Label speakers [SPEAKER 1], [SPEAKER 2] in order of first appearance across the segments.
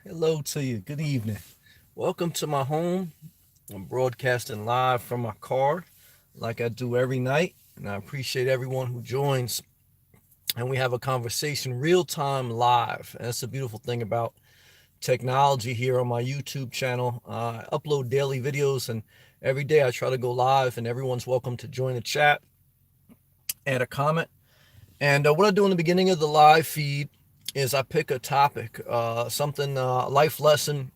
[SPEAKER 1] Hello to you. Good evening. Welcome to my home. I'm broadcasting live from my car like I do every night. And I appreciate everyone who joins. And we have a conversation real time live. And that's the beautiful thing about technology here on my YouTube channel. I upload daily videos, and every day I try to go live, and everyone's welcome to join the chat, add a comment. And what I do in the beginning of the live feed is I pick a topic, something, life lesson,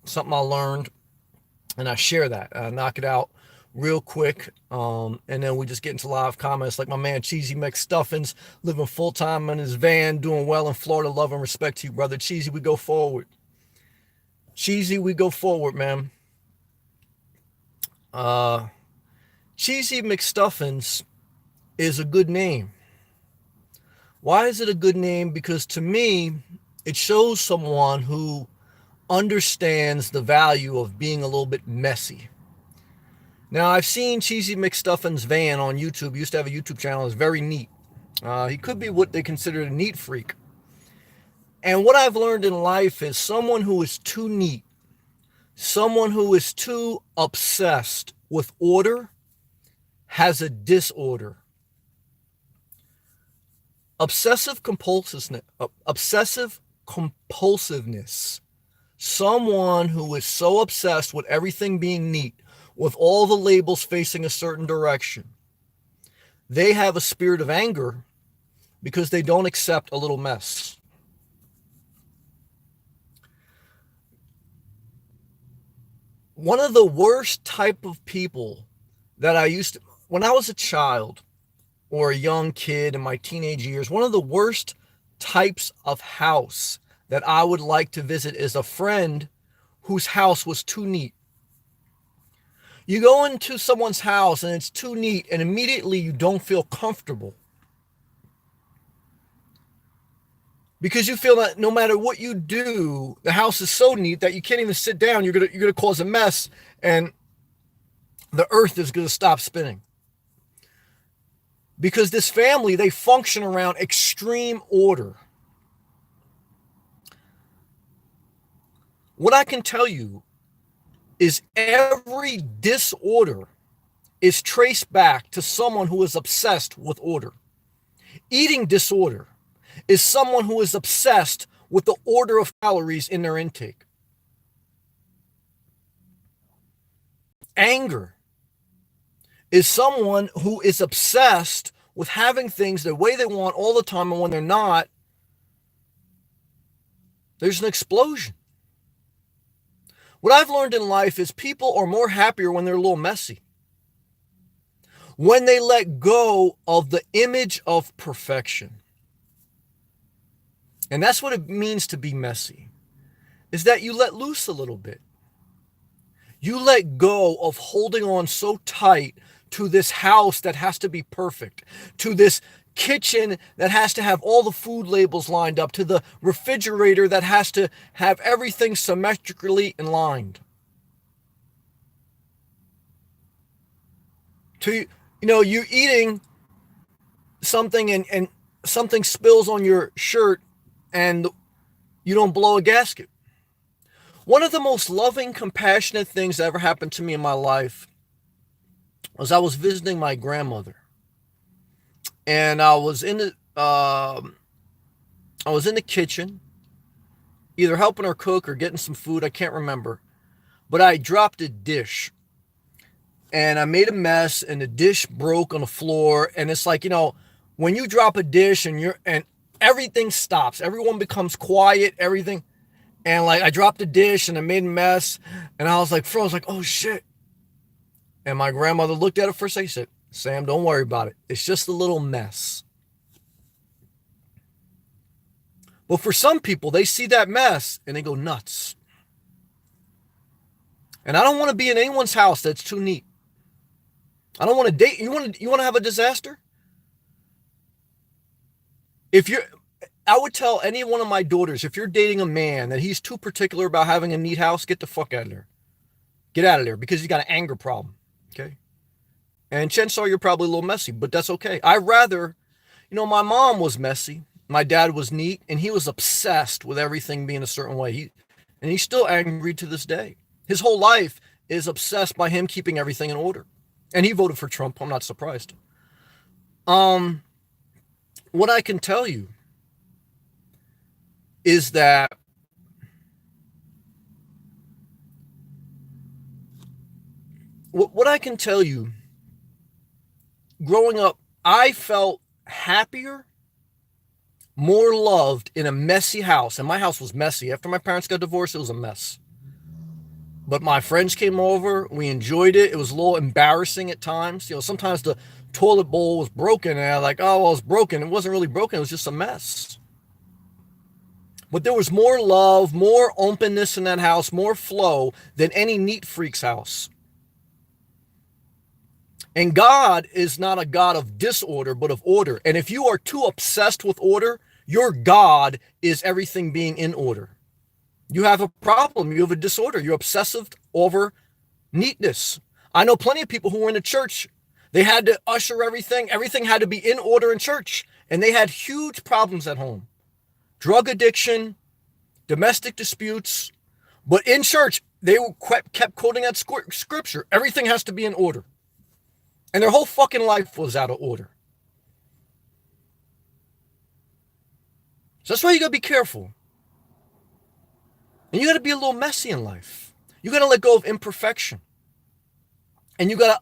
[SPEAKER 1] something I learned, and I share that. I knock it out real quick, and then we just get into live comments. Like my man Cheesy McStuffins, living full time in his van, doing well in Florida. Love and respect to you, brother. Cheesy, we go forward. Cheesy, we go forward, man. Uh, Cheesy McStuffins is a good name. Why is it a good name? Because to me, it shows someone who understands the value of being a little bit messy. Now, I've seen Cheesy McStuffin's van on YouTube. He used to have a YouTube channel. It's very neat. He could be what they consider a neat freak. And what I've learned in life is someone who is too neat, someone who is too obsessed with order has a disorder. Obsessive compulsiveness. Someone who is so obsessed with everything being neat, with all the labels facing a certain direction. They have a spirit of anger because they don't accept a little mess. One of the worst type of people that I used to, when I was a child or a young kid in my teenage years, one of the worst types of house that I would like to visit is a friend whose house was too neat. You go into someone's house and it's too neat, and immediately you don't feel comfortable. Because you feel that no matter what you do, the house is so neat that you can't even sit down. You're gonna cause a mess, and the earth is gonna stop spinning. Because this family, they function around extreme order. What I can tell you is every disorder is traced back to someone who is obsessed with order. Eating disorder is someone who is obsessed with the order of calories in their intake. Anger is someone who is obsessed with having things the way they want all the time, and when they're not, there's an explosion. What I've learned in life is people are more happier when they're a little messy. When they let go of the image of perfection. And that's what it means to be messy, is that you let loose a little bit. You let go of holding on so tight to this house that has to be perfect, to this kitchen that has to have all the food labels lined up, to the refrigerator that has to have everything symmetrically aligned. To, you're eating something and something spills on your shirt and you don't blow a gasket. One of the most loving, compassionate things that ever happened to me in my life was I was visiting my grandmother, and I was in the kitchen, either helping her cook or getting some food. I can't remember, but I dropped a dish, and I made a mess, and the dish broke on the floor. And it's like, when you drop a dish and everything stops, everyone becomes quiet, everything. And like I dropped the dish and I made a mess, and I was like, froze, like, oh shit. And my grandmother looked at it for a second. She said, Sam, don't worry about it. It's just a little mess. But for some people, they see that mess and they go nuts. And I don't want to be in anyone's house that's too neat. I don't want to date. You want to have a disaster? I would tell any one of my daughters, if you're dating a man that he's too particular about having a neat house, get the fuck out of there. Get out of there, because he's got an anger problem. Okay? And chances are you're probably a little messy, but that's okay. I rather, my mom was messy. My dad was neat, and he was obsessed with everything being a certain way. And he's still angry to this day. His whole life is obsessed by him keeping everything in order. And he voted for Trump. I'm not surprised. What I can tell you is that what I can tell you, growing up, I felt happier, more loved in a messy house. And my house was messy. After my parents got divorced, it was a mess. But my friends came over. We enjoyed it. It was a little embarrassing at times. You know, sometimes the toilet bowl was broken. And I was like, oh, well, it's broken. It wasn't really broken. It was just a mess. But there was more love, more openness in that house, more flow than any neat freak's house. And God is not a God of disorder, but of order. And if you are too obsessed with order, your God is everything being in order. You have a problem. You have a disorder. You're obsessive over neatness. I know plenty of people who were in the church. They had to usher everything. Everything had to be in order in church. And they had huge problems at home. Drug addiction, domestic disputes. But in church, they kept quoting that scripture. Everything has to be in order. And their whole fucking life was out of order. So that's why you got to be careful. And you got to be a little messy in life. You got to let go of imperfection. And you got to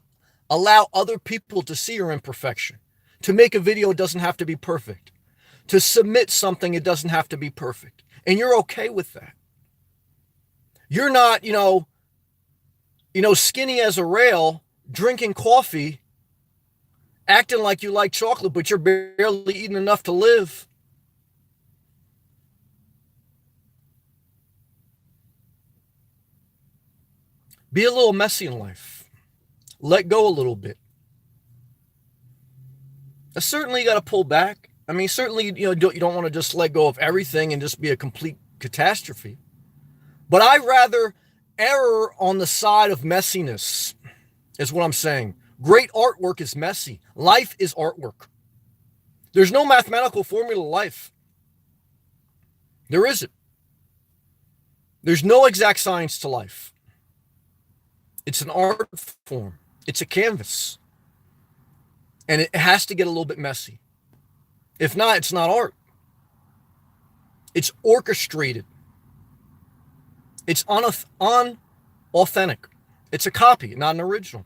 [SPEAKER 1] allow other people to see your imperfection. To make a video, it doesn't have to be perfect. To submit something, it doesn't have to be perfect. And you're okay with that. You're not, skinny as a rail, drinking coffee, acting like you like chocolate, but you're barely eating enough to live. Be a little messy in life. Let go a little bit. Certainly you got to pull back. I mean, certainly, you don't want to just let go of everything and just be a complete catastrophe. But I rather err on the side of messiness, is what I'm saying. Great artwork is messy. Life is artwork. There's no mathematical formula to life. There isn't. There's no exact science to life. It's an art form. It's a canvas. And it has to get a little bit messy. If not, it's not art. It's orchestrated. It's unauthentic. It's a copy, not an original.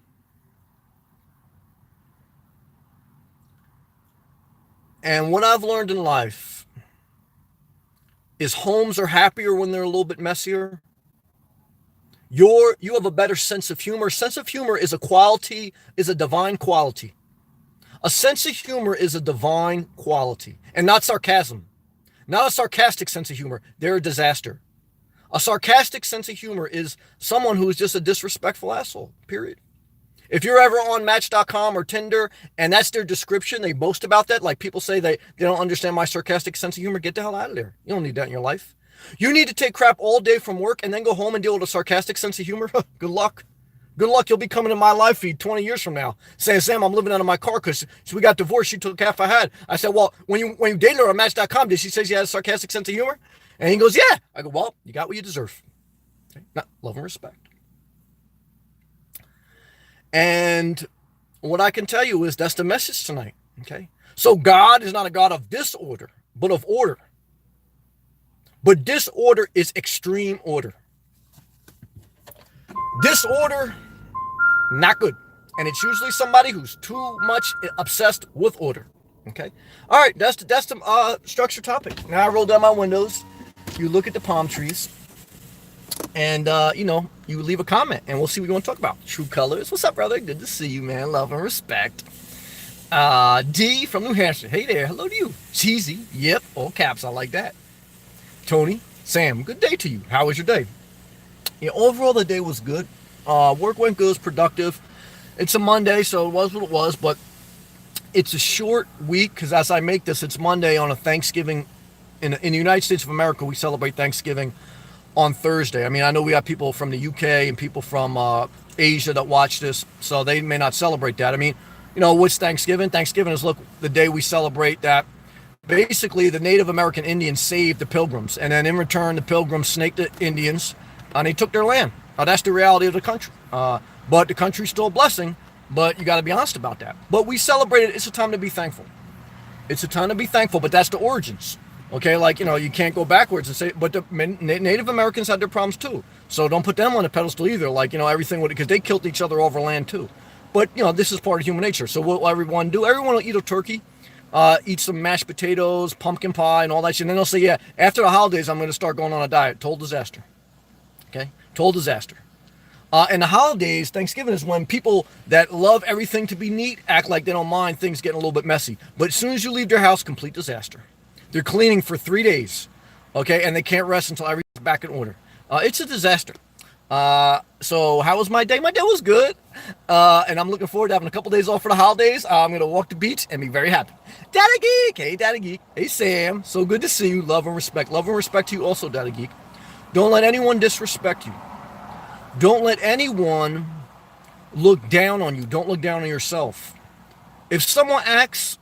[SPEAKER 1] And what I've learned in life is homes are happier when they're a little bit messier. You have a better sense of humor. Sense of humor is a quality, is a divine quality. A sense of humor is a divine quality, and not sarcasm. Not a sarcastic sense of humor. They're a disaster. A sarcastic sense of humor is someone who is just a disrespectful asshole, period. If you're ever on Match.com or Tinder and that's their description, they boast about that. Like people say they don't understand my sarcastic sense of humor. Get the hell out of there. You don't need that in your life. You need to take crap all day from work and then go home and deal with a sarcastic sense of humor. Good luck. Good luck. You'll be coming in my live feed 20 years from now saying, Sam, I'm living out of my car because we got divorced. She took half I had. I said, well, when you dated her on Match.com, did she say she had a sarcastic sense of humor? And he goes, yeah. I go, well, you got what you deserve. Okay? Not love and respect. And what I can tell you is that's the message tonight. Okay. So God is not a God of disorder, but of order. But disorder is extreme order. Disorder, not good. And it's usually somebody who's too much obsessed with order. Okay. All right. That's the structure topic. Now I roll down my windows. You look at the palm trees. And, you leave a comment and we'll see what you want to talk about. True Colors. What's up, brother? Good to see you, man. Love and respect. D from New Hampshire. Hey there. Hello to you. Cheesy. Yep. All caps. I like that. Tony. Sam. Good day to you. How was your day? Yeah, overall, the day was good. Work went good. It was productive. It's a Monday, so it was what it was. But it's a short week because as I make this, it's Monday on a Thanksgiving. In the United States of America, we celebrate Thanksgiving on Thursday. I mean, I know we have people from the UK and people from Asia that watch this, so they may not celebrate that. I mean, what's Thanksgiving? Thanksgiving is, the day we celebrate that basically the Native American Indians saved the Pilgrims, and then in return, the Pilgrims snaked the Indians, and they took their land. That's the reality of the country. But the country's still a blessing, but you got to be honest about that. But we celebrate it. It's a time to be thankful. It's a time to be thankful, but that's the origins. Okay, like, you can't go backwards and say, but the Native Americans had their problems too. So don't put them on the pedestal either, like, everything would, because they killed each other over land too. But, this is part of human nature. So what will everyone do? Everyone will eat a turkey, eat some mashed potatoes, pumpkin pie, and all that shit. And then they'll say, yeah, after the holidays, I'm going to start going on a diet. Total disaster. Okay? Total disaster. And the holidays, Thanksgiving, is when people that love everything to be neat act like they don't mind things getting a little bit messy. But as soon as you leave their house, complete disaster. They're cleaning for 3 days, okay, and they can't rest until everything's back in order. It's a disaster. So how was my day? My day was good, and I'm looking forward to having a couple days off for the holidays. I'm going to walk the beach and be very happy. Daddy Geek! Hey, Daddy Geek. Hey, Sam. So good to see you. Love and respect. Love and respect to you also, Daddy Geek. Don't let anyone disrespect you. Don't let anyone look down on you. Don't look down on yourself. If someone acts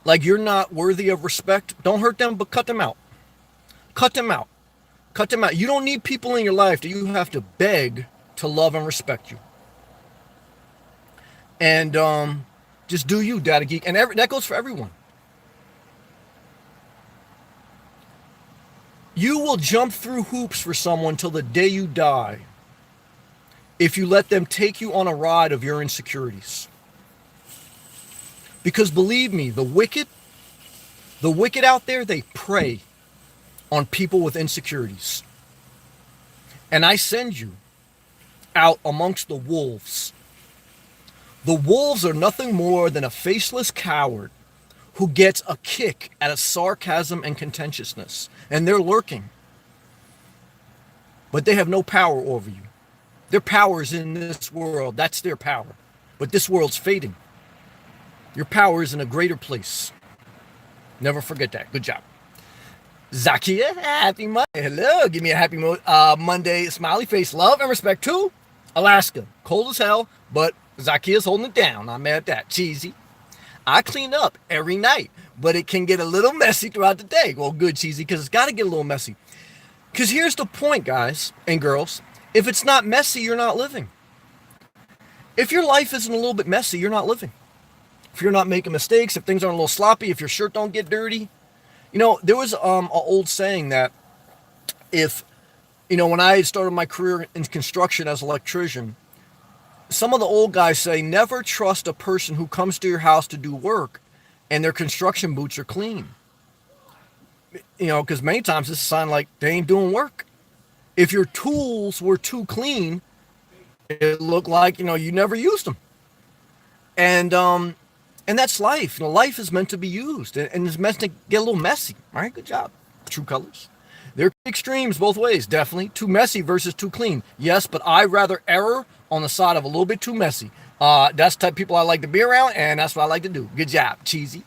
[SPEAKER 1] like you're not worthy of respect, don't hurt them, but cut them out. Cut them out. Cut them out. You don't need people in your life that you have to beg to love and respect you. And just do you, Data Geek. And that goes for everyone. You will jump through hoops for someone till the day you die if you let them take you on a ride of your insecurities. Because believe me, the wicked out there, they prey on people with insecurities. And I send you out amongst the wolves. The wolves are nothing more than a faceless coward who gets a kick out of sarcasm and contentiousness. And they're lurking. But they have no power over you. Their power is in this world. That's their power. But this world's fading. Your power is in a greater place. Never forget that. Good job. Zakia, happy Monday. Hello. Give me a happy Monday smiley face. Love and respect to Alaska. Cold as hell, but Zakia's holding it down. I'm mad at that. Cheesy. I clean up every night, but it can get a little messy throughout the day. Well, good, Cheesy, because it's got to get a little messy. Because here's the point, guys and girls. If it's not messy, you're not living. If your life isn't a little bit messy, you're not living. If you're not making mistakes, if things aren't a little sloppy, if your shirt don't get dirty. There was an old saying that when I started my career in construction as an electrician, some of the old guys say, never trust a person who comes to your house to do work and their construction boots are clean. Because many times it's a sign like they ain't doing work. If your tools were too clean, it looked like, you never used them. And that's life. Life is meant to be used and it's meant to get a little messy. All right, good job. True colors. There are extremes both ways, definitely. Too messy versus too clean. Yes, but I'd rather err on the side of a little bit too messy. That's the type of people I like to be around, and that's what I like to do. Good job, Cheesy.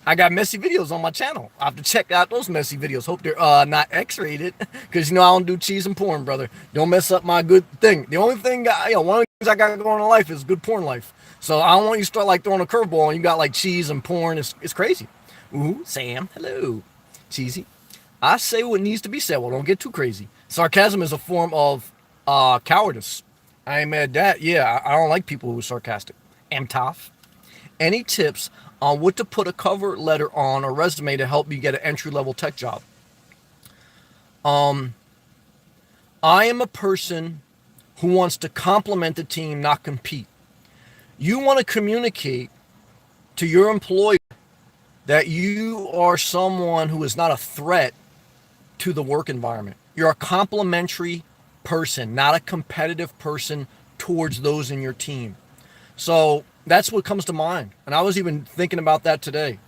[SPEAKER 1] I got messy videos on my channel. I have to check out those messy videos. Hope they're not X-rated, because I don't do cheese and porn, brother. Don't mess up my good thing. The only thing, one of the things I got going in life is good porn life. So I don't want you to start like throwing a curveball and you got like cheese and porn. It's crazy. Ooh, Sam, hello, Cheesy. I say what needs to be said. Well, don't get too crazy. Sarcasm is a form of cowardice. I ain't mad at that. Yeah, I don't like people who are sarcastic. Am tough. Any tips on what to put a cover letter on a resume to help you get an entry-level tech job? I am a person who wants to compliment the team, not compete. You want to communicate to your employer that you are someone who is not a threat to the work environment. You're a complimentary person, not a competitive person towards those in your team. So that's what comes to mind. And I was even thinking about that today.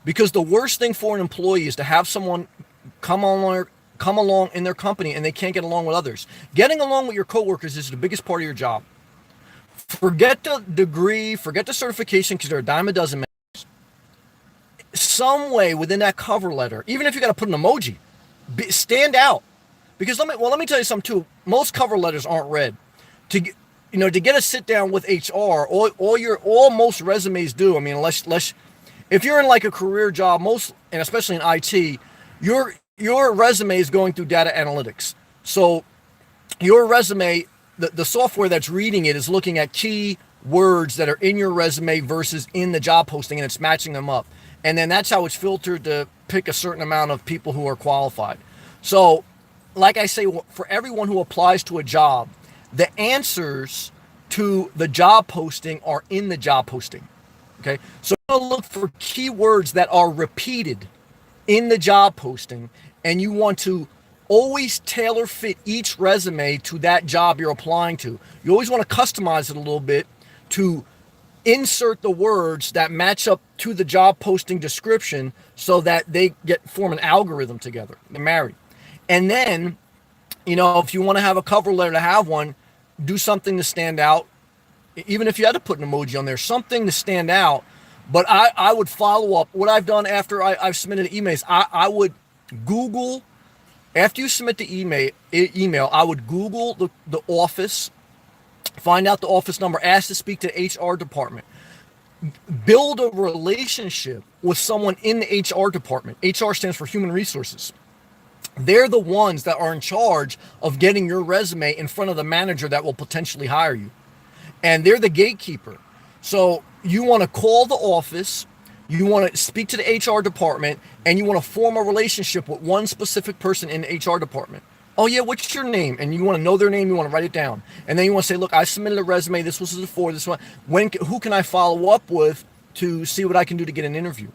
[SPEAKER 1] Because the worst thing for an employee is to have someone come along in their company and they can't get along with others. Getting along with your coworkers is the biggest part of your job. Forget the degree, forget the certification, because they're a dime a dozen. Some way within that cover letter, even if you got to put an emoji, stand out. Because let me tell you something too. Most cover letters aren't read. To get a sit down with HR, all most resumes do. I mean, unless if you're in like a career job, most and especially in IT, your resume is going through data analytics. So your resume, the software that's reading it is looking at key words that are in your resume versus in the job posting, and it's matching them up. And then that's how it's filtered to pick a certain amount of people who are qualified. So, like I say, for everyone who applies to a job, the answers to the job posting are in the job posting. Okay, so you're gonna look for keywords that are repeated in the job posting, and you want to always tailor fit each resume to that job you're applying to. You always want to customize it a little bit to insert the words that match up to the job posting description so that they form an algorithm together. They're married. And then, if you want to have a cover letter to have one, do something to stand out. Even if you had to put an emoji on there, something to stand out. But I would follow up. What I've done after I've submitted emails, I would Google, after you submit the email, I would Google the office, find out the office number, ask to speak to the HR department, build a relationship with someone in the HR department. HR stands for Human Resources. They're the ones that are in charge of getting your resume in front of the manager that will potentially hire you. And they're the gatekeeper. So you want to call the office, you want to speak to the HR department, and you want to form a relationship with one specific person in the HR department. Oh yeah, what's your name? And you want to know their name, you want to write it down. And then you want to say, look, I submitted a resume, this was for this one. Who can I follow up with to see what I can do to get an interview?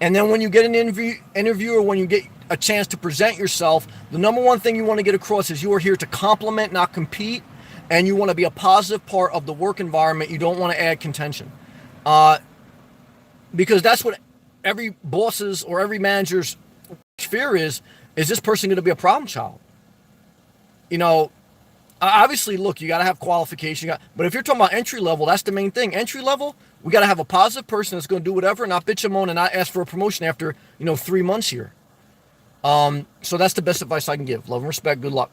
[SPEAKER 1] And then when you get an interview, or when you get a chance to present yourself, the number one thing you want to get across is you are here to compliment, not compete. And you want to be a positive part of the work environment. You don't want to add contention. Because that's what every boss's or every manager's fear is this person going to be a problem child? Obviously, look, you got to have qualification. But if you're talking about entry level, that's the main thing. Entry level, we got to have a positive person that's going to do whatever and not bitch and moan and not ask for a promotion after, 3 months here. So that's the best advice I can give. Love and respect. Good luck.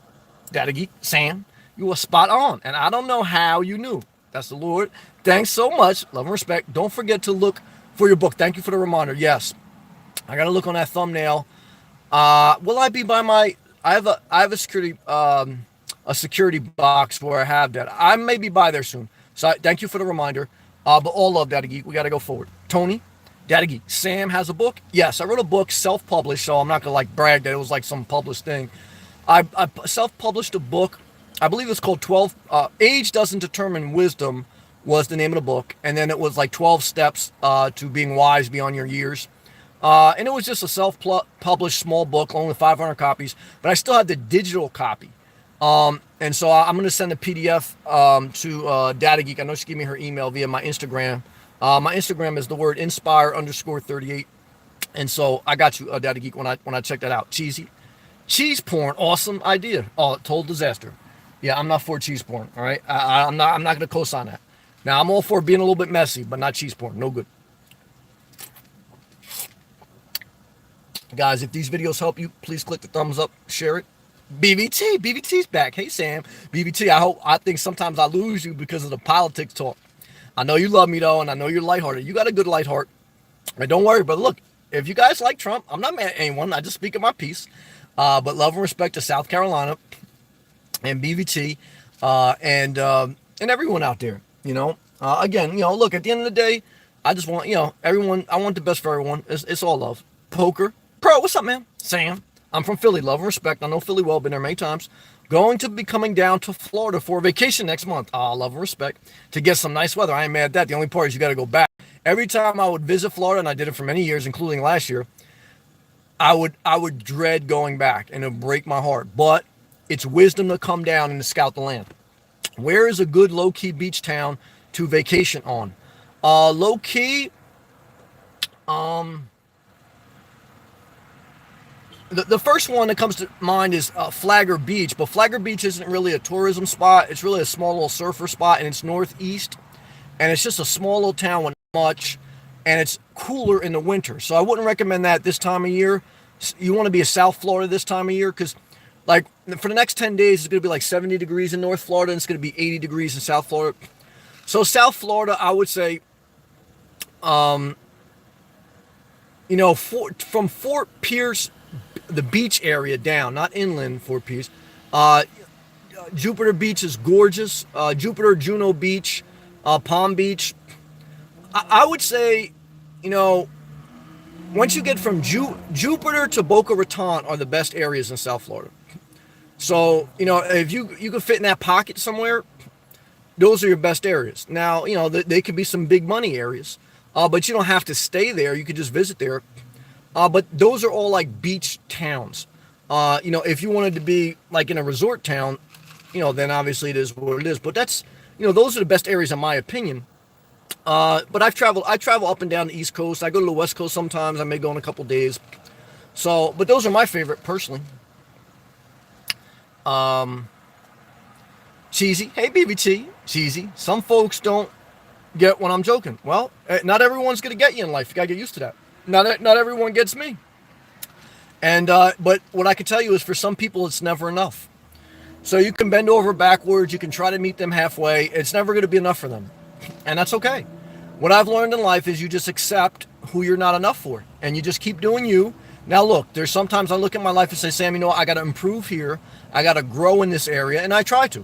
[SPEAKER 1] Data Geek, Sam. You were spot on, and I don't know how you knew. That's the Lord. Thanks so much. Love and respect. Don't forget to look for your book. Thank you for the reminder. Yes, I got to look on that thumbnail. Will I be by my? I have a security box where I have that. I may be by there soon. So thank you for the reminder. But all love, Data Geek. We got to go forward. Tony, Data Geek. Sam has a book. Yes, I wrote a book, self-published. So I'm not gonna brag that it was like some published thing. I self-published a book. I believe it's called 12, Age Doesn't Determine Wisdom was the name of the book. And then it was like 12 steps to being wise beyond your years. And it was just a self-published small book, only 500 copies. But I still have the digital copy. And so I'm going to send the PDF to Data Geek. I know she gave me her email via my Instagram. My Instagram is the word inspire_38. And so I got you, Data Geek, when I check that out. Cheese porn, awesome idea. Oh, total disaster. Yeah, I'm not for cheese porn. All right, I'm not going to co-sign that. Now I'm all for being a little bit messy, but not cheese porn. No good. Guys, if these videos help you, please click the thumbs up, share it. BBT's back. Hey Sam, BBT. I think sometimes I lose you because of the politics talk. I know you love me though, and I know you're lighthearted. You got a good light heart. And don't worry, but look, if you guys like Trump, I'm not mad at anyone. I just speak of my piece. But love and respect to South Carolina and BVT, and everyone out there, again, look, at the end of the day, I just want, everyone, I want the best for everyone. It's all love. Poker Pro, what's up, man? Sam, I'm from Philly. Love and respect. I know Philly well, been there many times. Going to be coming down to Florida for a vacation next month. Love and respect to get some nice weather. I ain't mad at that. The only part is you got to go back. Every time I would visit Florida, and I did it for many years, including last year, I would dread going back, and it would break my heart. But it's wisdom to come down and to scout the land. Where is a good low-key beach town to vacation on? Low-key, the first one that comes to mind is Flagler Beach, but Flagler Beach isn't really a tourism spot. It's really a small little surfer spot, and it's northeast, and it's just a small little town with not much, and it's cooler in the winter. So I wouldn't recommend that this time of year. You want to be in South Florida this time of year because, for the next 10 days, it's going to be like 70 degrees in North Florida, and it's going to be 80 degrees in South Florida. So South Florida, I would say, Um, from Fort Pierce, the beach area down, not inland Fort Pierce. Uh, Jupiter Beach is gorgeous. Jupiter, Juno Beach, Palm Beach. I would say, you know, once you get from Jupiter to Boca Raton are the best areas in South Florida. So, if you could fit in that pocket somewhere, those are your best areas. Now, they could be some big money areas, but you don't have to stay there. You could just visit there. But those are all like beach towns. If you wanted to be like in a resort town, then obviously it is what it is. But those are the best areas in my opinion. But I travel up and down the East Coast. I go to the West Coast sometimes. I may go in a couple days. So, but those are my favorite personally. Cheesy. Hey, BBT. Cheesy. Some folks don't get when I'm joking. Well, not everyone's going to get you in life. You got to get used to that. Not everyone gets me. And, but what I can tell you is for some people, it's never enough. So you can bend over backwards. You can try to meet them halfway. It's never going to be enough for them. And that's okay. What I've learned in life is you just accept who you're not enough for. And you just keep doing you. Now, look, there's sometimes I look at my life and say, Sam, I got to improve here. I got to grow in this area. And I try to.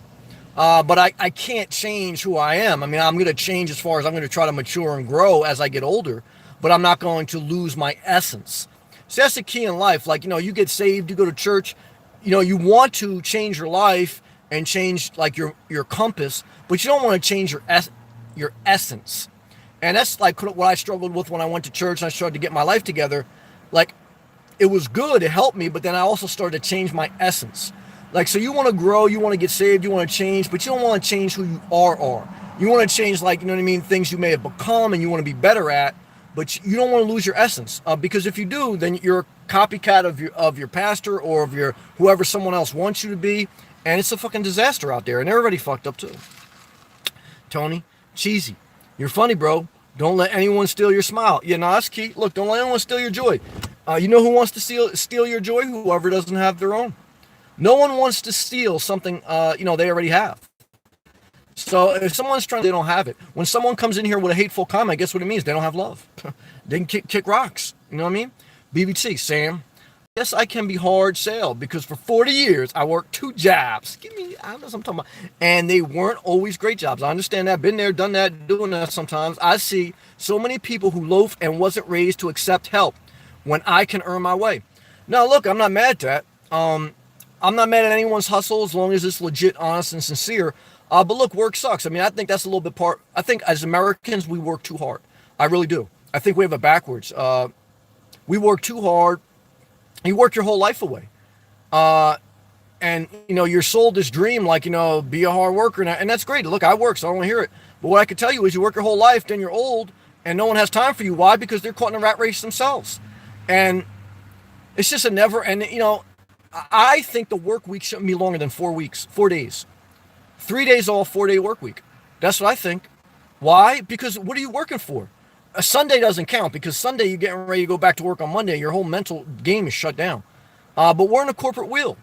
[SPEAKER 1] But I can't change who I am. I mean, I'm going to change as far as I'm going to try to mature and grow as I get older. But I'm not going to lose my essence. So that's the key in life. Like, you get saved, you go to church, you want to change your life and change like your compass, but you don't want to change your essence. And that's like what I struggled with when I went to church and I started to get my life together. Like, it was good, it helped me, but then I also started to change my essence. Like, so you want to grow, you want to get saved, you want to change, but you don't want to change who you are. You want to change, like, things you may have become and you want to be better at, but you don't want to lose your essence. Because if you do, then you're a copycat of your pastor or of your whoever someone else wants you to be, and it's a fucking disaster out there, and everybody fucked up too. Tony, cheesy. You're funny, bro. Don't let anyone steal your smile. Yeah, no, that's key. Look, don't let anyone steal your joy. You know who wants to steal your joy? Whoever doesn't have their own. No one wants to steal something, they already have. So if someone's trying, they don't have it. When someone comes in here with a hateful comment, guess what it means? They don't have love. They can kick rocks. You know what I mean? BBC, Sam. Yes, I can be hard sell because for 40 years I worked 2 jobs. I know what I'm talking about. And they weren't always great jobs. I understand that. Been there, done that, doing that sometimes. I see so many people who loaf and wasn't raised to accept help when I can earn my way. Now, look, I'm not mad at that. I'm not mad at anyone's hustle as long as it's legit, honest, and sincere. But look, work sucks. I mean, I think that's a little bit I think as Americans, we work too hard. I really do. I think we have it backwards. We work too hard. You work your whole life away. And, you're sold this dream like, be a hard worker. And that's great. Look, I work, so I don't want to hear it. But what I can tell you is you work your whole life, then you're old, and no one has time for you. Why? Because they're caught in a rat race themselves. And it's just a never, and, I think the work week shouldn't be longer than 4 weeks, 4 days. 3 days off, 4-day work week. That's what I think. Why? Because what are you working for? A Sunday doesn't count because Sunday you're getting ready to go back to work on Monday. Your whole mental game is shut down. But we're in a corporate wheel.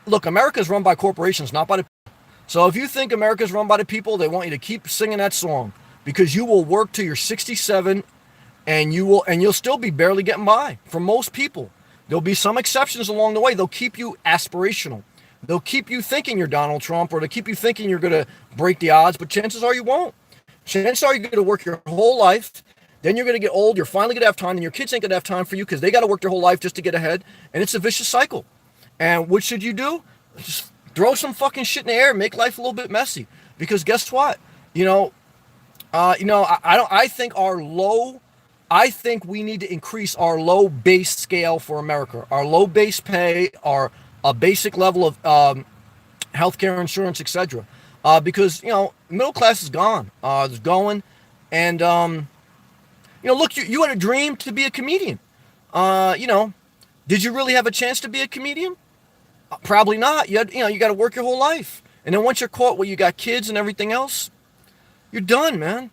[SPEAKER 1] Look, America's run by corporations, not by the people. So if you think America's run by the people, they want you to keep singing that song because you will work till you're 67 and you'll still be barely getting by for most people. There'll be some exceptions along the way. They'll keep you aspirational. They'll keep you thinking you're Donald Trump, or they'll keep you thinking you're going to break the odds, but chances are you won't. Chances are you're going to work your whole life. Then you're going to get old. You're finally going to have time, and your kids ain't going to have time for you because they got to work their whole life just to get ahead, and it's a vicious cycle. And what should you do? Just throw some fucking shit in the air and make life a little bit messy. Because guess what? I think we need to increase our low base scale for America. Our low base pay, our a basic level of healthcare, insurance, etc. Because middle class is gone. It's going, and look, you had a dream to be a comedian. Did you really have a chance to be a comedian? Probably not. You got to work your whole life, and then once you're caught, you got kids and everything else, you're done, man.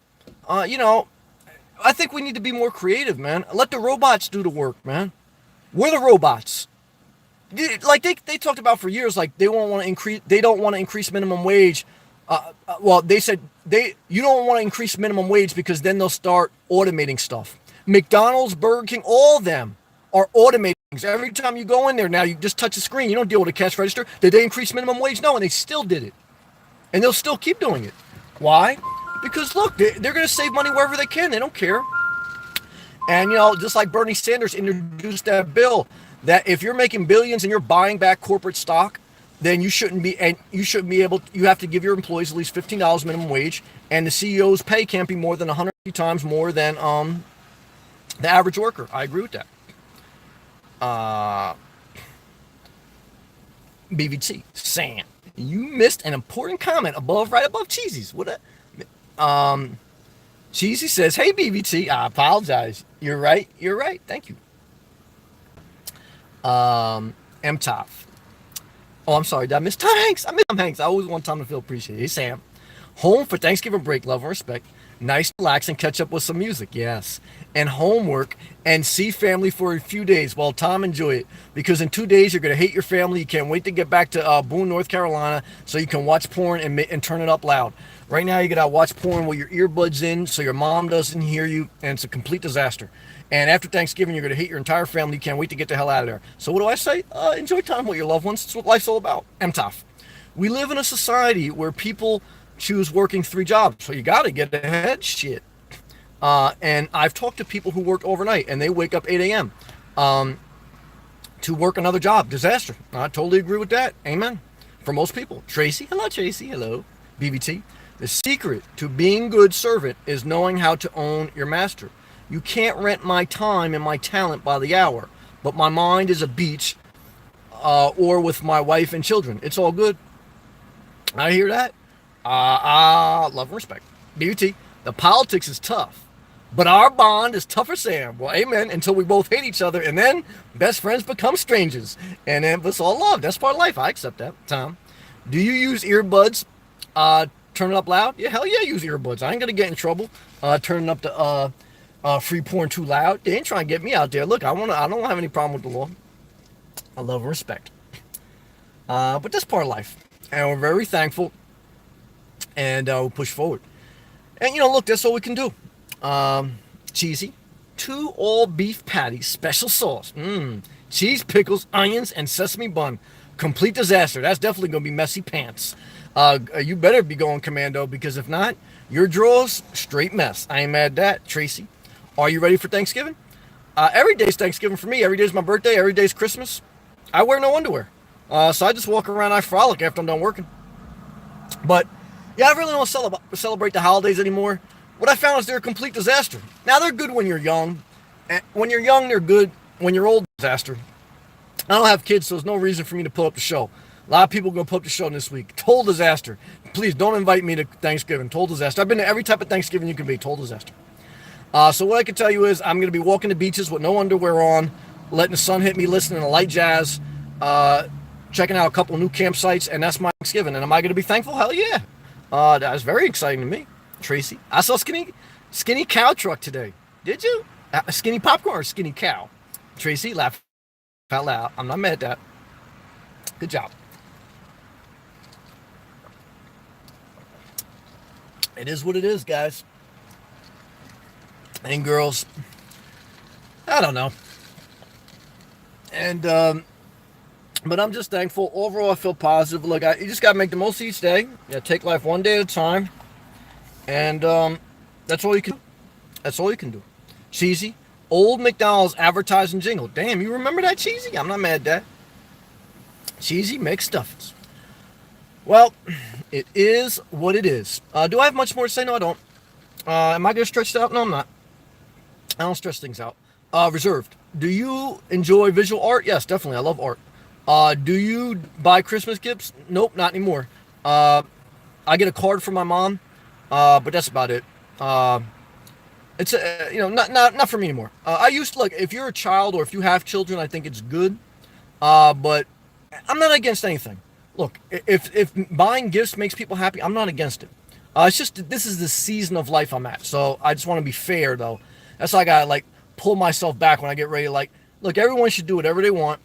[SPEAKER 1] I think we need to be more creative, man. Let the robots do the work, man. We're the robots. Like they talked about for years, like they don't want to increase minimum wage Well, they said you don't want to increase minimum wage because then they'll start automating stuff. McDonald's, Burger King, all of them are automating things. Every time you go in there now, you just touch a screen. You don't deal with a cash register. Did they increase minimum wage? No, and they still did it. And they'll still keep doing it. Why? Because look, they're going to save money wherever they can. They don't care. And just like Bernie Sanders introduced that bill, that if you're making billions and you're buying back corporate stock, then you shouldn't be able. You have to give your employees at least $15 minimum wage, and the CEO's pay can't be more than 150 times more than the average worker. I agree with that. BVT Sam, you missed an important comment right above Cheesy's. What? Cheesy says, "Hey BVT, I apologize. You're right. Thank you." MTOF. Oh, I'm sorry. Did I miss Tom Hanks? I miss Tom Hanks. I always want Tom to feel appreciated. Hey, Sam. Home for Thanksgiving break, love and respect. Nice, relax, and catch up with some music. Yes. And homework and see family for a few days. Well, Tom, enjoy it. Because in 2 days, you're going to hate your family. You can't wait to get back to Boone, North Carolina so you can watch porn and turn it up loud. Right now, you got to watch porn with your earbuds in so your mom doesn't hear you, and it's a complete disaster. And after Thanksgiving, you're going to hate your entire family. You can't wait to get the hell out of there. So what do I say? Enjoy time with your loved ones. That's what life's all about. MTOF. We live in a society where people choose working 3 jobs. So you got to get ahead. Shit. And I've talked to people who work overnight, and they wake up 8 a.m. To work another job. Disaster. I totally agree with that. Amen. For most people. Tracy. Hello, Tracy. Hello. BBT. The secret to being good servant is knowing how to own your master. You can't rent my time and my talent by the hour, but my mind is a beach or with my wife and children. It's all good. I hear that. Love and respect. BUT, the politics is tough, but our bond is tougher, Sam. Well, amen, until we both hate each other, and then best friends become strangers. And then it's all love. That's part of life. I accept that, Tom. Do you use earbuds? Turn it up loud? Yeah, hell yeah, use earbuds. I ain't going to get in trouble turning up the free porn too loud. They ain't trying to get me out there. Look, I don't have any problem with the law. I love and respect. But that's part of life. And we're very thankful. And we'll push forward. And, look, that's all we can do. Cheesy. 2 all beef patties, special sauce. Cheese, pickles, onions, and sesame bun. Complete disaster. That's definitely going to be messy pants. You better be going commando, because if not, your drawers, straight mess. I ain't mad at that, Tracy. Are you ready for Thanksgiving? Every day's Thanksgiving for me. Every day's my birthday. Every day's Christmas. I wear no underwear. So I just walk around, I frolic after I'm done working. But, yeah, I really don't celebrate the holidays anymore. What I found is they're a complete disaster. Now, they're good when you're young. When you're young, they're good. When you're old, disaster. I don't have kids, so there's no reason for me to put up the show. A lot of people are going to put up the show this week. Total disaster. Please don't invite me to Thanksgiving. Total disaster. I've been to every type of Thanksgiving you can be. Total disaster. So what I can tell you is I'm going to be walking the beaches with no underwear on, letting the sun hit me, listening to light jazz, checking out a couple new campsites, and that's my Thanksgiving. And am I going to be thankful? Hell yeah. That was very exciting to me, Tracy. I saw skinny cow truck today. Did you? Skinny popcorn or skinny cow? Tracy, laugh out loud. I'm not mad at that. Good job. It is what it is, guys. And girls. I don't know. And, but I'm just thankful. Overall, I feel positive. Look, you just got to make the most of each day. Yeah, take life one day at a time. And that's all you can do. That's all you can do. Cheesy. Old McDonald's advertising jingle. Damn, you remember that, Cheesy? I'm not mad at that. Cheesy McStuffins. Well, it is what it is. Do I have much more to say? No, I don't. Am I going to stretch it out? No, I'm not. I don't stretch things out. Reserved. Do you enjoy visual art? Yes, definitely. I love art. Do you buy Christmas gifts? Nope, not anymore. I get a card from my mom, but that's about it. It's not for me anymore. I used to, look, if you're a child or if you have children, I think it's good. But I'm not against anything. Look, if buying gifts makes people happy, I'm not against it. It's just this is the season of life I'm at, so I just want to be fair, though. That's why I gotta pull myself back when I get ready. Look, everyone should do whatever they want.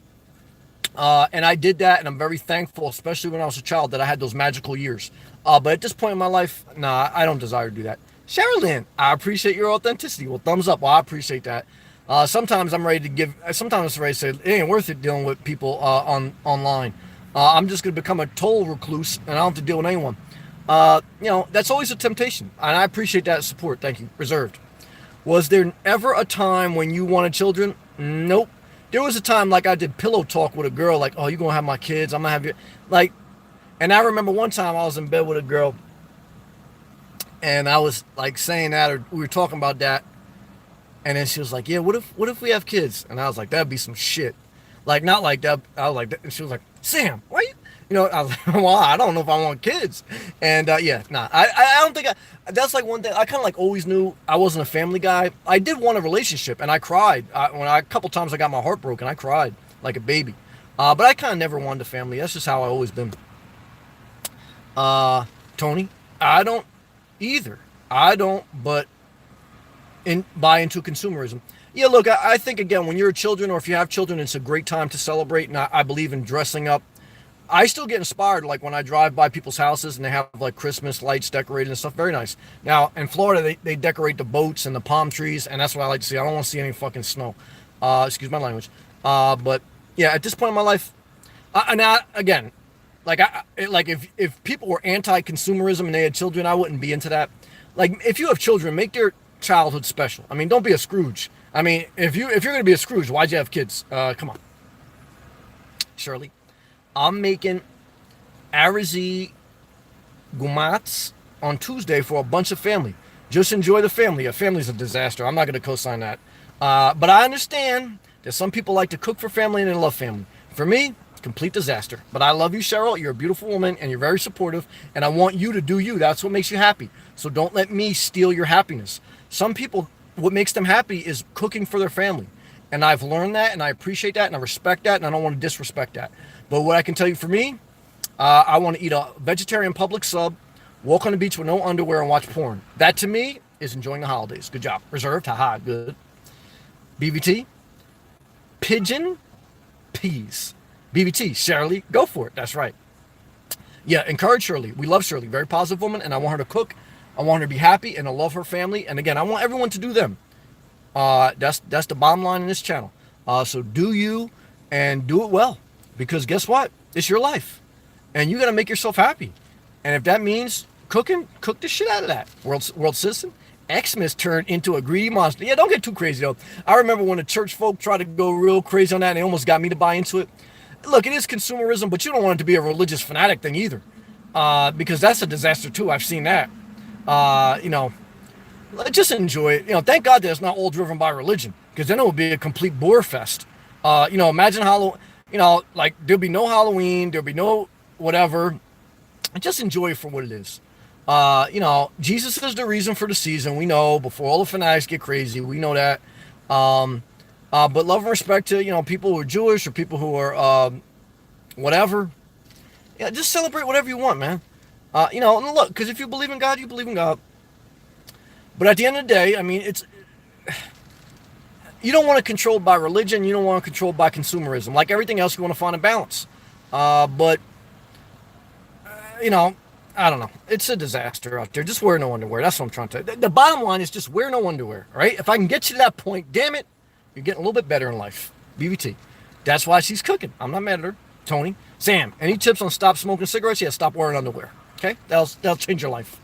[SPEAKER 1] And I did that, and I'm very thankful, especially when I was a child, that I had those magical years. But at this point in my life, nah, I don't desire to do that. Sherilyn, I appreciate your authenticity. Well, thumbs up. Well, I appreciate that. Sometimes I'm ready to give. Sometimes I'm ready to say it ain't worth it dealing with people online. I'm just gonna become a total recluse, and I don't have to deal with anyone. That's always a temptation, and I appreciate that support. Thank you. Reserved. Was there ever a time when you wanted children? Nope. There was a time like I did pillow talk with a girl, like, oh, you gonna have my kids? I'm gonna have you. Like, and I remember one time I was in bed with a girl, and I was like saying that, or we were talking about that, and then she was like, yeah, what if we have kids? And I was like, that'd be some shit. Like, not like that. I was like, and she was like, Sam, why you? I was like, well, I don't know if I want kids. And yeah, nah, I don't think that's like one thing. I kind of like always knew I wasn't a family guy. I did want a relationship, and I cried. A couple times I got my heart broken, I cried like a baby. But I kind of never wanted a family. That's just how I always been. Tony, I don't either. I don't, but buy into consumerism. Yeah, look, I think again, when you're children, or if you have children, it's a great time to celebrate. And I believe in dressing up. I still get inspired, like when I drive by people's houses and they have like Christmas lights decorated and stuff. Very nice. Now in Florida, they decorate the boats and the palm trees, and that's what I like to see. I don't want to see any fucking snow. Excuse my language. But yeah, at this point in my life, again, like if people were anti-consumerism and they had children, I wouldn't be into that. Like if you have children, make their childhood special. I mean, don't be a Scrooge. I mean, if you're gonna be a Scrooge, why'd you have kids? Come on, Shirley. I'm making Arizi Gumats on Tuesday for a bunch of family. Just enjoy the family. A family's a disaster. I'm not going to co-sign that. But I understand that some people like to cook for family and they love family. For me, complete disaster. But I love you, Cheryl. You're a beautiful woman and you're very supportive. And I want you to do you. That's what makes you happy. So don't let me steal your happiness. Some people, what makes them happy is cooking for their family. And I've learned that, and I appreciate that, and I respect that, and I don't want to disrespect that. But what I can tell you for me, I want to eat a vegetarian public sub, walk on the beach with no underwear, and watch porn. That to me is enjoying the holidays. Good job. Reserved. Haha. Good. BBT. Pigeon peas. BBT. Shirley. Go for it. That's right. Yeah. Encourage Shirley. We love Shirley. Very positive woman, and I want her to cook. I want her to be happy, and I love her family. And again, I want everyone to do them. That's the bottom line in this channel. So do you, and do it well. Because guess what? It's your life. And you got to make yourself happy. And if that means cooking, cook the shit out of that. World citizen. Xmas turned into a greedy monster. Yeah, don't get too crazy though. I remember when the church folk tried to go real crazy on that and they almost got me to buy into it. Look, it is consumerism, but you don't want it to be a religious fanatic thing either. Because that's a disaster too. I've seen that. Just enjoy it. Thank God that it's not all driven by religion. Because then it would be a complete bore fest. Imagine Halloween. Like there'll be no Halloween, there'll be no whatever. Just enjoy it for what it is. Jesus is the reason for the season. We know before all the fanatics get crazy. We know that. But love and respect to people who are Jewish or people who are whatever. Yeah, just celebrate whatever you want, man. And look, because if you believe in God, you believe in God. But at the end of the day, I mean, you don't want to control by religion. You don't want to control by consumerism. Like everything else, you want to find a balance. But I don't know. It's a disaster out there. Just wear no underwear. That's what I'm trying to tell you. The bottom line is just wear no underwear. All right? If I can get you to that point, damn it, you're getting a little bit better in life. BBT. That's why she's cooking. I'm not mad at her. Tony. Sam, any tips on stop smoking cigarettes? Yeah, stop wearing underwear. Okay? That'll change your life.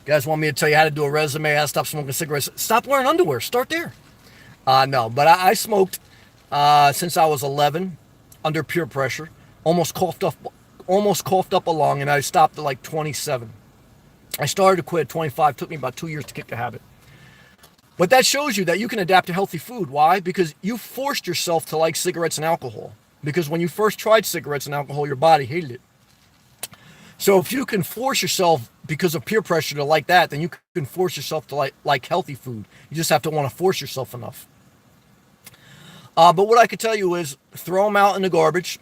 [SPEAKER 1] You guys want me to tell you how to do a resume, how to stop smoking cigarettes? Stop wearing underwear. Start there. No, but I smoked since I was 11 under peer pressure. Almost coughed up a lung, and I stopped at like 27. I started to quit at 25. Took me about 2 years to kick the habit. But that shows you that you can adapt to healthy food. Why? Because you forced yourself to like cigarettes and alcohol. Because when you first tried cigarettes and alcohol, your body hated it. So if you can force yourself because of peer pressure to like that, then you can force yourself to like healthy food. You just have to want to force yourself enough. But what I could tell you is throw them out in the garbage.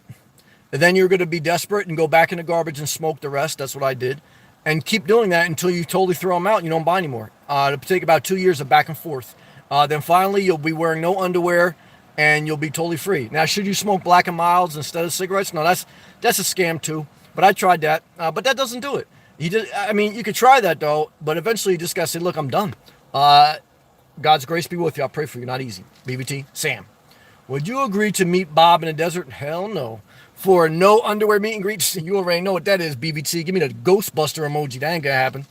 [SPEAKER 1] And then you're going to be desperate and go back in the garbage and smoke the rest. That's what I did. And keep doing that until you totally throw them out and you don't buy anymore. It'll take about 2 years of back and forth. Then finally, you'll be wearing no underwear and you'll be totally free. Now, should you smoke Black and Milds instead of cigarettes? No, that's a scam too. But I tried that, but that doesn't do it. I mean, you could try that though, but eventually you just gotta say, look, I'm done. God's grace be with you. I'll pray for you. Not easy. BBT, Sam. Would you agree to meet Bob in the desert? Hell no. For no underwear meet and greet, you already know what that is, BBT. Give me the Ghostbuster emoji. That ain't gonna happen.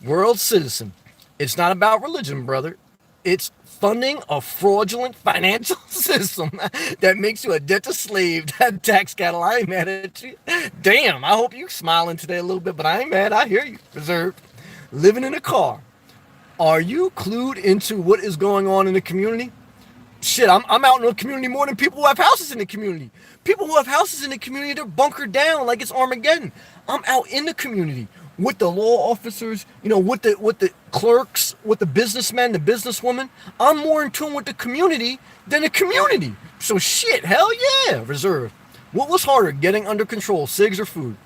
[SPEAKER 1] World citizen. It's not about religion, brother. It's funding a fraudulent financial system that makes you a debt to slave. That tax cattle, I ain't mad at you. Damn, I hope you smiling today a little bit, but I ain't mad. I hear you. Reserved. Living in a car. Are you clued into what is going on in the community? Shit, I'm out in the community more than people who have houses in the community. People who have houses in the community, they're bunkered down like it's Armageddon. I'm out in the community with the law officers, with the clerks, with the businessmen, the businesswomen. I'm more in tune with the community than the community. So shit, hell yeah, reserve. What was harder, getting under control, cigs or food?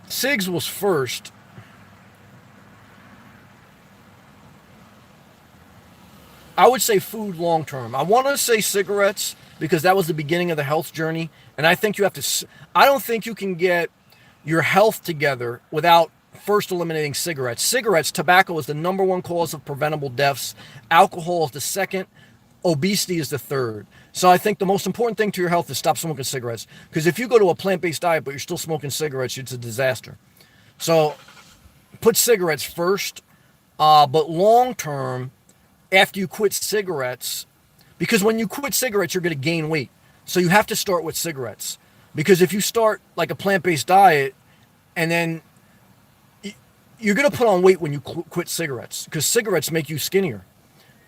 [SPEAKER 1] Cigs was first. I would say food long term. I want to say cigarettes because that was the beginning of the health journey. And I think I don't think you can get your health together without first eliminating cigarettes. Cigarettes, tobacco is the number one cause of preventable deaths. Alcohol is the second. Obesity is the third. So I think the most important thing to your health is stop smoking cigarettes. Because if you go to a plant-based diet but you're still smoking cigarettes, it's a disaster. So put cigarettes first, but long term, after you quit cigarettes, because when you quit cigarettes, you're going to gain weight. So you have to start with cigarettes. Because if you start like a plant-based diet and then you're going to put on weight when you quit cigarettes because cigarettes make you skinnier.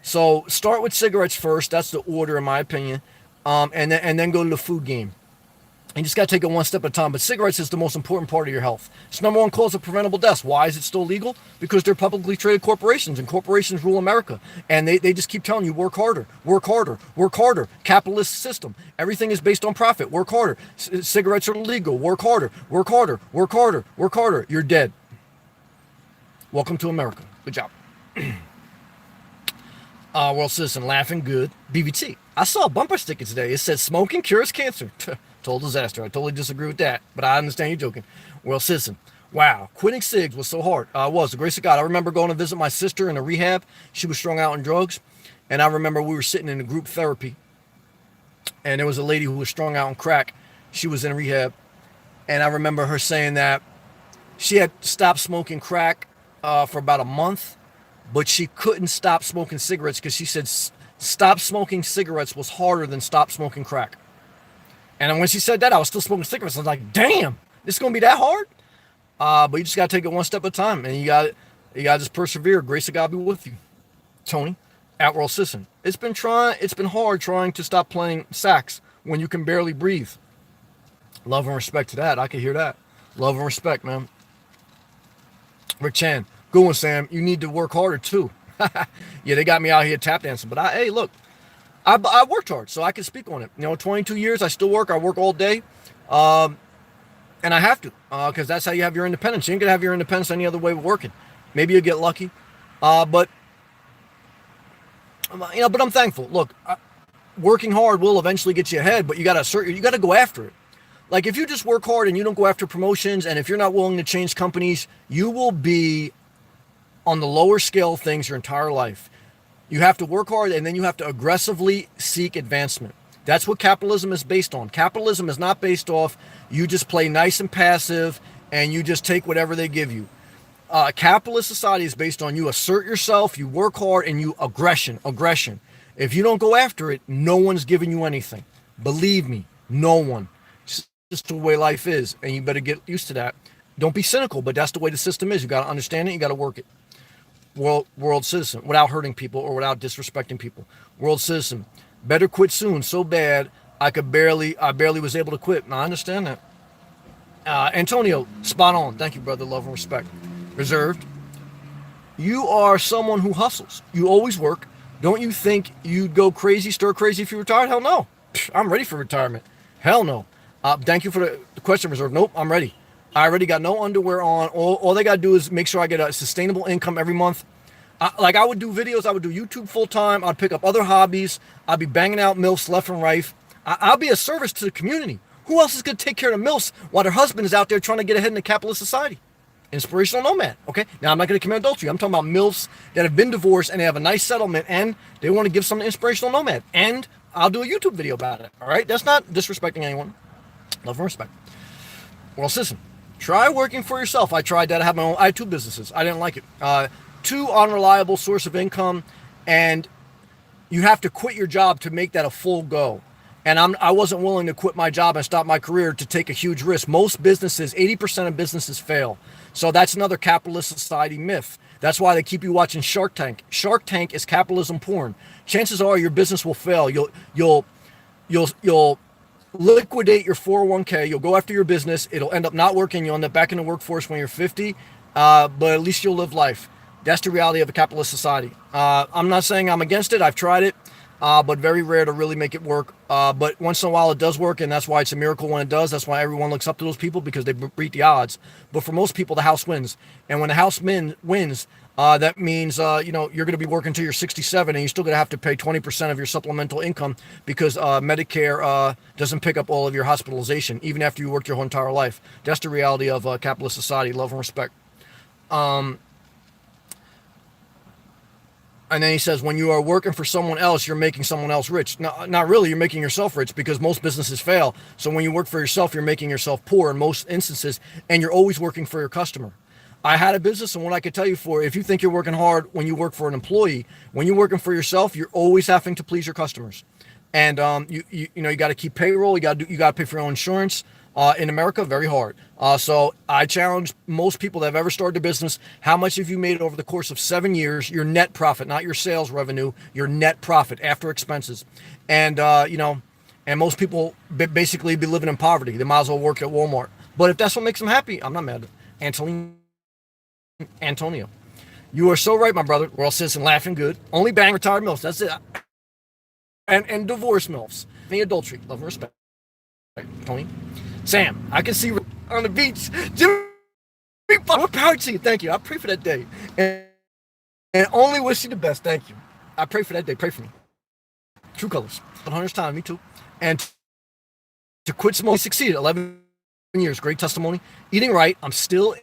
[SPEAKER 1] So start with cigarettes first. That's the order, in my opinion, and then go to the food game. You just got to take it one step at a time. But cigarettes is the most important part of your health. It's number one cause of preventable deaths. Why is it still legal? Because they're publicly traded corporations, and corporations rule America. And they just keep telling you, work harder, work harder, work harder. Capitalist system. Everything is based on profit. Work harder. Cigarettes are illegal. Work harder, work harder, work harder, work harder. You're dead. Welcome to America. Good job. World citizen laughing good. BBT. I saw a bumper sticker today. It said smoking cures cancer. Total disaster. I totally disagree with that, but I understand you're joking. World citizen. Wow. Quitting cigs was so hard. Was the grace of God. I remember going to visit my sister in a rehab. She was strung out on drugs. And I remember we were sitting in a group therapy. And there was a lady who was strung out on crack. She was in rehab. And I remember her saying that she had stopped smoking crack for about a month. But she couldn't stop smoking cigarettes because she said stop smoking cigarettes was harder than stop smoking crack. And when she said that, I was still smoking cigarettes. I was like, damn, this is going to be that hard? But you just got to take it one step at a time. And you got to just persevere. Grace of God be with you. Tony, at World Citizen. It's been hard trying to stop playing sax when you can barely breathe. Love and respect to that. I can hear that. Love and respect, man. Rick Chan. Good one, Sam. You need to work harder, too. Yeah, they got me out here tap dancing. But hey, look, I worked hard, so I can speak on it. 22 years, I still work. I work all day. And I have to, because that's how you have your independence. You ain't going to have your independence any other way of working. Maybe you'll get lucky. But I'm thankful. Look, working hard will eventually get you ahead, but you got to go after it. Like, if you just work hard and you don't go after promotions, and if you're not willing to change companies, you will be on the lower scale of things your entire life. You have to work hard, and then you have to aggressively seek advancement. That's what capitalism is based on. Capitalism is not based off you just play nice and passive and you just take whatever they give you. Capitalist society is based on you assert yourself, you work hard, and you aggression. If you don't go after it, no one's giving you anything. Believe me, no one. It's just the way life is, and you better get used to that. Don't be cynical, but that's the way the system is. You got to understand it. You got to work it. World citizen, without hurting people or without disrespecting people. World citizen, better quit soon. So bad, I barely was able to quit. Now, I understand that. Antonio, spot on. Thank you, brother. Love and respect. Reserved. You are someone who hustles. You always work. Don't you think you'd go crazy, stir crazy if you retired? Hell no. I'm ready for retirement. Hell no. Thank you for the question, Reserve. Nope, I'm ready. I already got no underwear on. All they got to do is make sure I get a sustainable income every month. I would do videos. I would do YouTube full time. I'd pick up other hobbies. I'd be banging out MILFs left and right. I'll be a service to the community. Who else is going to take care of the MILFs while their husband is out there trying to get ahead in the capitalist society? Inspirational nomad. Okay. Now I'm not going to commit adultery. I'm talking about MILFs that have been divorced and they have a nice settlement and they want to give some inspirational nomad. And I'll do a YouTube video about it. All right. That's not disrespecting anyone. Love and respect. Well, listen. Try working for yourself. I tried that. I had 2 businesses. I didn't like it. Too unreliable source of income, and you have to quit your job to make that a full go. And I wasn't willing to quit my job and stop my career to take a huge risk. Most businesses, 80% of businesses fail. So that's another capitalist society myth. That's why they keep you watching Shark Tank. Shark Tank is capitalism porn. Chances are your business will fail. You'll liquidate your 401k. You'll go after your business. It'll end up not working. You'll end up back in the workforce when you're 50. But at least you'll live life. That's the reality of a capitalist society. I'm not saying I'm against it. I've tried it, but very rare to really make it work. But once in a while it does work, and that's why it's a miracle when it does. That's why everyone looks up to those people, because they beat the odds. But for most people, the house wins. And when the house wins, that means you're going to be working until you're 67, and you're still going to have to pay 20% of your supplemental income because Medicare doesn't pick up all of your hospitalization, even after you worked your whole entire life. That's the reality of capitalist society. Love and respect. And then he says, when you are working for someone else, you're making someone else rich. No, not really. You're making yourself rich, because most businesses fail. So when you work for yourself, you're making yourself poor in most instances, and you're always working for your customer. I had a business, and what I could tell you, if you think you're working hard when you work for an employee, when you're working for yourself, you're always having to please your customers. And you got to keep payroll. You got to pay for your own insurance. In America, very hard. So I challenge most people that have ever started a business. How much have you made over the course of 7 years? Your net profit, not your sales revenue, your net profit after expenses. And, and most people basically be living in poverty. They might as well work at Walmart. But if that's what makes them happy, I'm not mad. Antonio, you are so right, my brother. We're all sitting laughing good. Only bang retired MILFs. That's it. And divorce MILFs. Any adultery. Love and respect. Tony. Sam, I can see on the beach. Jimmy, more power to you. Thank you. I pray for that day. And only wish you the best. Thank you. I pray for that day. Pray for me. True colors. 100 times. Me too. And to quit smoking, succeeded. 11 years. Great testimony. Eating right. I'm still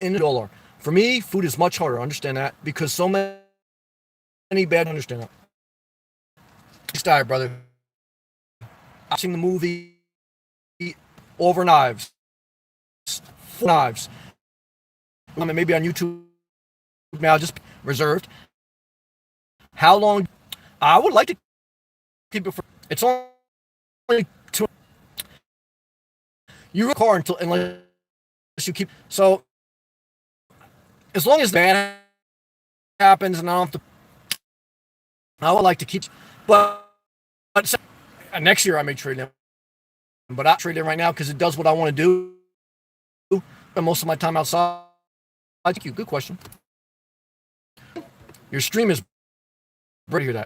[SPEAKER 1] in the dollar. For me, food is much harder. Understand that. Because so many bad understand that. Diet, brother. Watching the movie Over Knives. Full Knives. I mean, maybe on YouTube now, just reserved. How long? I would like to keep it for. It's only 2. You record unless you keep. So as long as that happens, and I don't have to. I would like to keep, but next year I may trade them. But I trade it right now because it does what I want to do. And most of my time outside. Thank you. Good question. Your stream is great to hear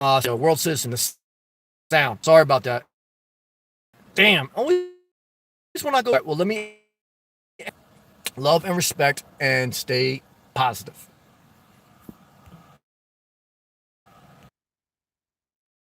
[SPEAKER 1] that. World Citizen, the sound. Sorry about that. Damn. Always when I go. Well, let me love and respect and stay positive.